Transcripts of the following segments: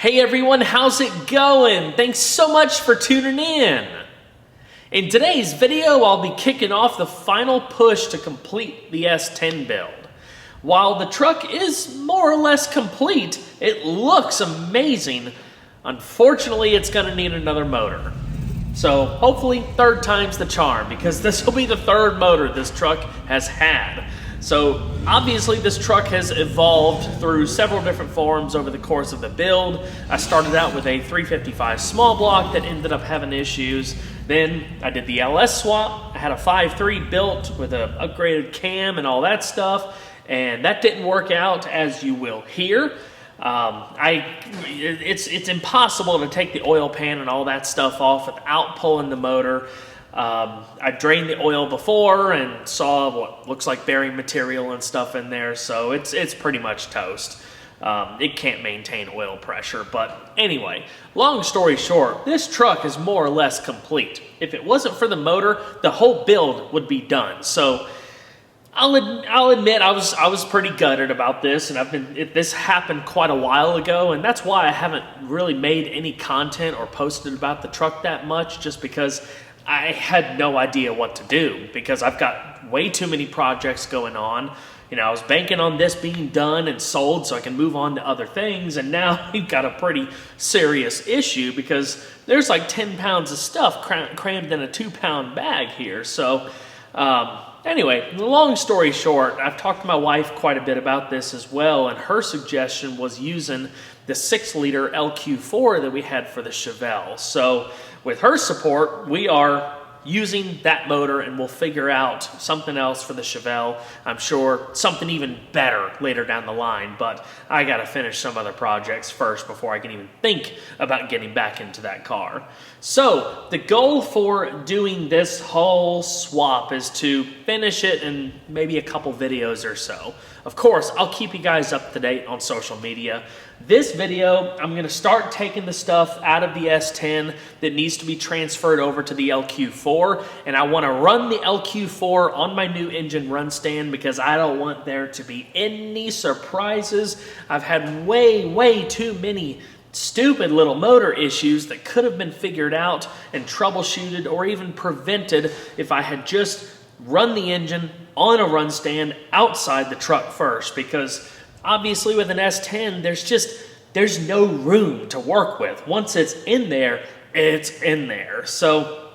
Hey everyone, how's it going? Thanks so much for tuning in. In today's video, I'll be kicking off the final push to complete the S10 build. While the truck is more or less complete, it looks amazing. Unfortunately, it's gonna need another motor. So hopefully third time's the charm, because this will be the third motor this truck has had. So obviously this truck has evolved through several different forms over the course of the build. I started out with a 355 small block that ended up having issues. Then I did the LS swap. I had a 5.3 built with an upgraded cam and all that stuff, and that didn't work out, as you will hear. It's impossible to take the oil pan and all that stuff off without pulling the motor. I drained the oil before and saw what looks like bearing material and stuff in there, so it's pretty much toast. It can't maintain oil pressure, but anyway, long story short, this truck is more or less complete. If it wasn't for the motor, the whole build would be done. So I'll admit I was pretty gutted about this, and this happened quite a while ago, and that's why I haven't really made any content or posted about the truck that much, just because I had no idea what to do, because I've got way too many projects going on. You know, I was banking on this being done and sold so I can move on to other things, and now we've got a pretty serious issue because there's like 10 pounds of stuff crammed in a 2-pound bag here. So anyway, long story short, I've talked to my wife quite a bit about this as well, and her suggestion was using the 6-liter LQ4 that we had for the Chevelle. So with her support, we are using that motor, and we'll figure out something else for the Chevelle. I'm sure something even better later down the line, but I gotta finish some other projects first before I can even think about getting back into that car. So the goal for doing this whole swap is to finish it in maybe a couple videos or so. Of course, I'll keep you guys up to date on social media. This video, I'm gonna start taking the stuff out of the S10 that needs to be transferred over to the LQ4, and I wanna run the LQ4 on my new engine run stand because I don't want there to be any surprises. I've had way too many stupid little motor issues that could have been figured out and troubleshooted or even prevented if I had just run the engine on a run stand outside the truck first, because obviously with an S10, there's no room to work with. Once it's in there, it's in there. So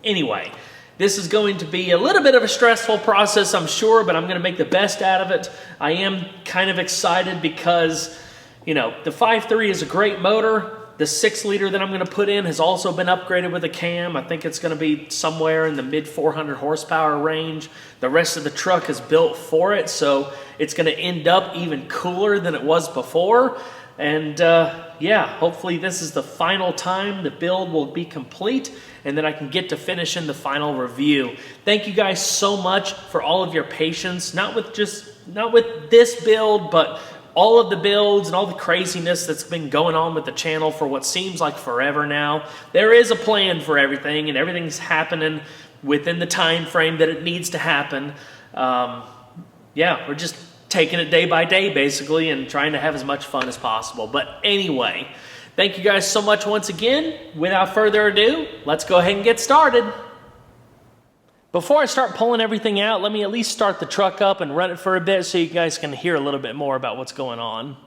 anyway, this is going to be a little bit of a stressful process, I'm sure, but I'm going to make the best out of it. I am kind of excited because, you know, the 5.3 is a great motor. The 6-liter that I'm going to put in has also been upgraded with a cam. I think it's going to be somewhere in the mid 400 horsepower range. The rest of the truck is built for it, so it's going to end up even cooler than it was before. And yeah, hopefully this is the final time the build will be complete, and then I can get to finishing the final review. Thank you guys so much for all of your patience, not with this build, but all of the builds and all the craziness that's been going on with the channel for what seems like forever now. There is a plan for everything, and everything's happening within the time frame that it needs to happen. Yeah, we're just taking it day by day, basically, and trying to have as much fun as possible. But anyway, thank you guys so much once again. Without further ado, let's go ahead and get started. Before I start pulling everything out, let me at least start the truck up and run it for a bit so you guys can hear a little bit more about what's going on.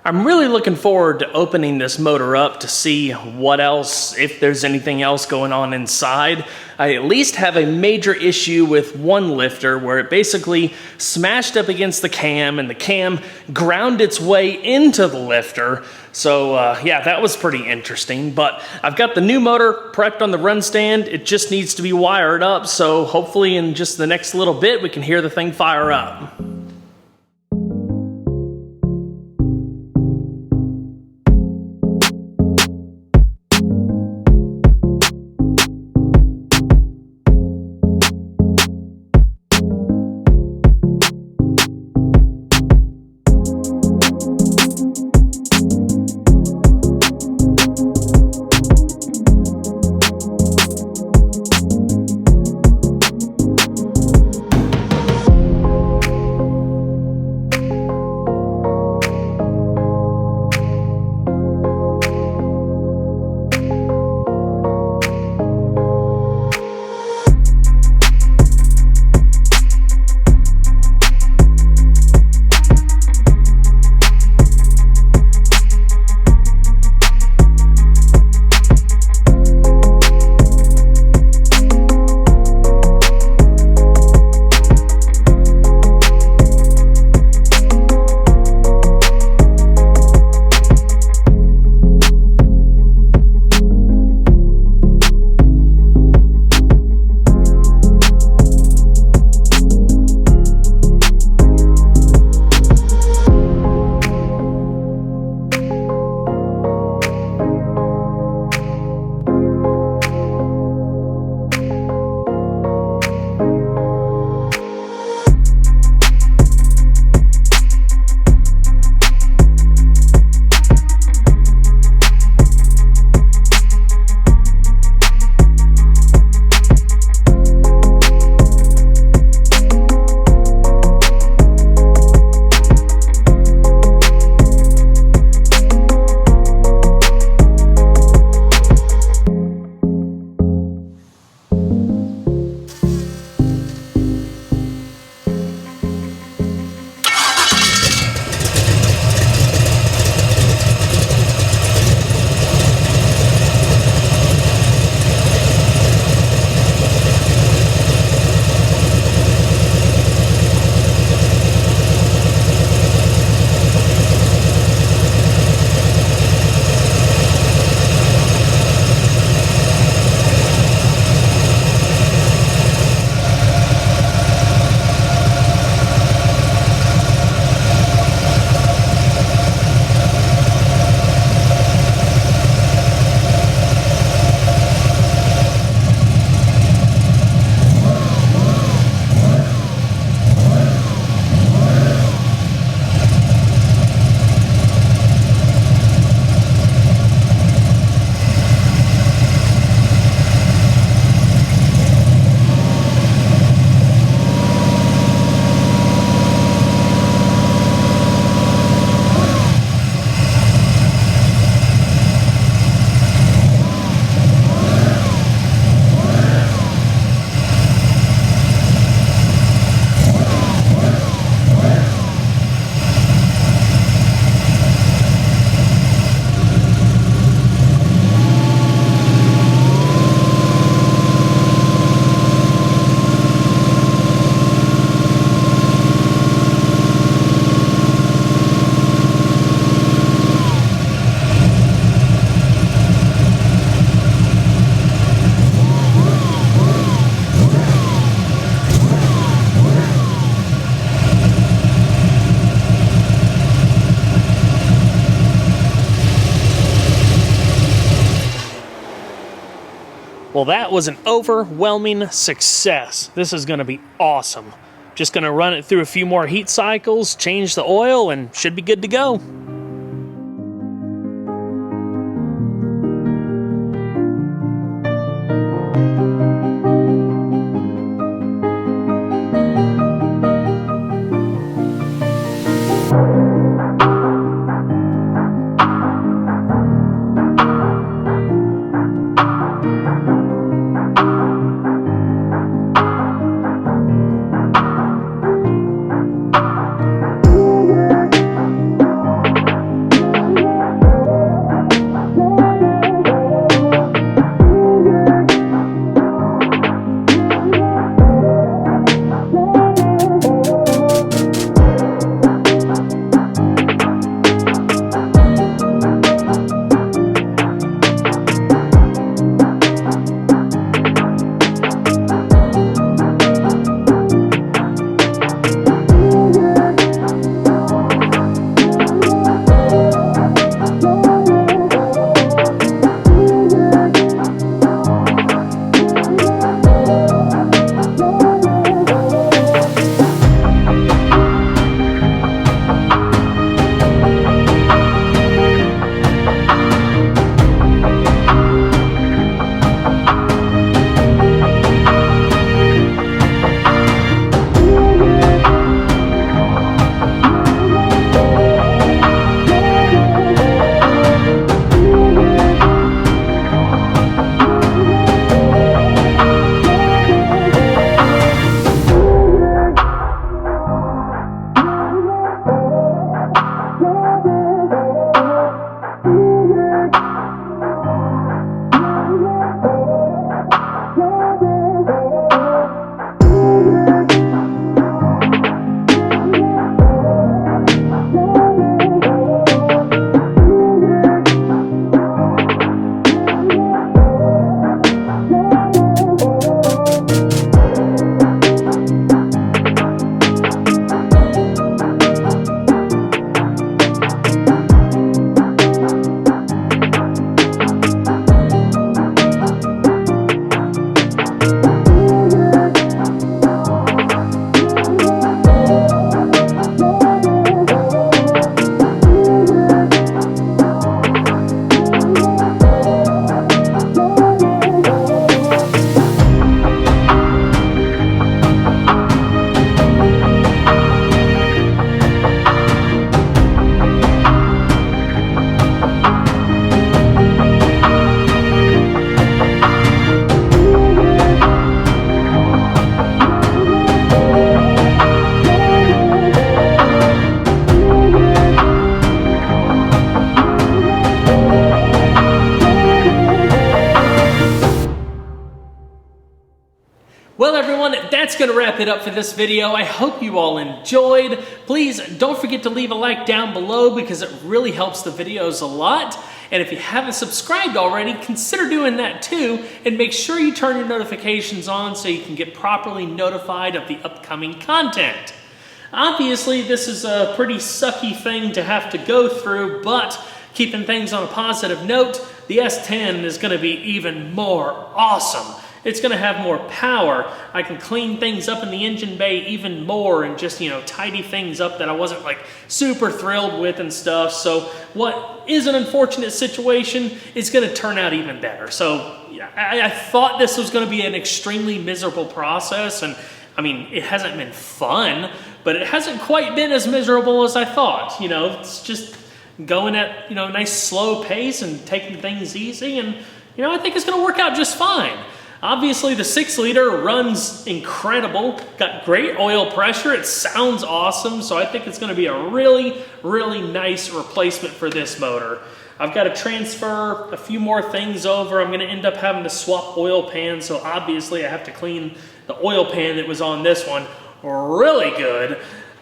I'm really looking forward to opening this motor up to see what else, if there's anything else going on inside. I at least have a major issue with one lifter where it basically smashed up against the cam and the cam ground its way into the lifter. So yeah, that was pretty interesting, but I've got the new motor prepped on the run stand. It just needs to be wired up, so hopefully in just the next little bit we can hear the thing fire up. Well, that was an overwhelming success. This is going to be awesome. Just going to run it through a few more heat cycles, change the oil, and should be good to go. Well everyone, that's going to wrap it up for this video. I hope you all enjoyed. Please don't forget to leave a like down below because it really helps the videos a lot. And if you haven't subscribed already, consider doing that too. And make sure you turn your notifications on so you can get properly notified of the upcoming content. Obviously, this is a pretty sucky thing to have to go through, but keeping things on a positive note, the S10 is going to be even more awesome. It's going to have more power. I can clean things up in the engine bay even more and just, tidy things up that I wasn't like super thrilled with and stuff. So what is an unfortunate situation is going to turn out even better. So yeah, I thought this was going to be an extremely miserable process, and I mean, it hasn't been fun, but it hasn't quite been as miserable as I thought. It's just going at, a nice slow pace and taking things easy, and, I think it's going to work out just fine. Obviously, the 6-liter runs incredible, got great oil pressure, it sounds awesome, so I think it's going to be a really, really nice replacement for this motor. I've got to transfer a few more things over. I'm going to end up having to swap oil pans, so obviously I have to clean the oil pan that was on this one really good.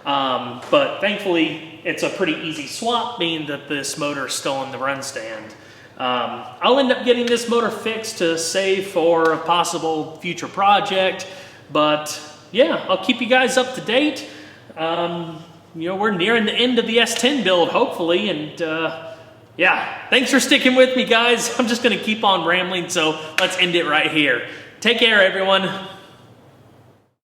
But thankfully, it's a pretty easy swap, being that this motor is still in the run stand. I'll end up getting this motor fixed to save for a possible future project, but yeah, I'll keep you guys up to date. We're nearing the end of the S10 build, hopefully, and yeah, thanks for sticking with me, guys. I'm just going to keep on rambling, so let's end it right here. Take care, everyone.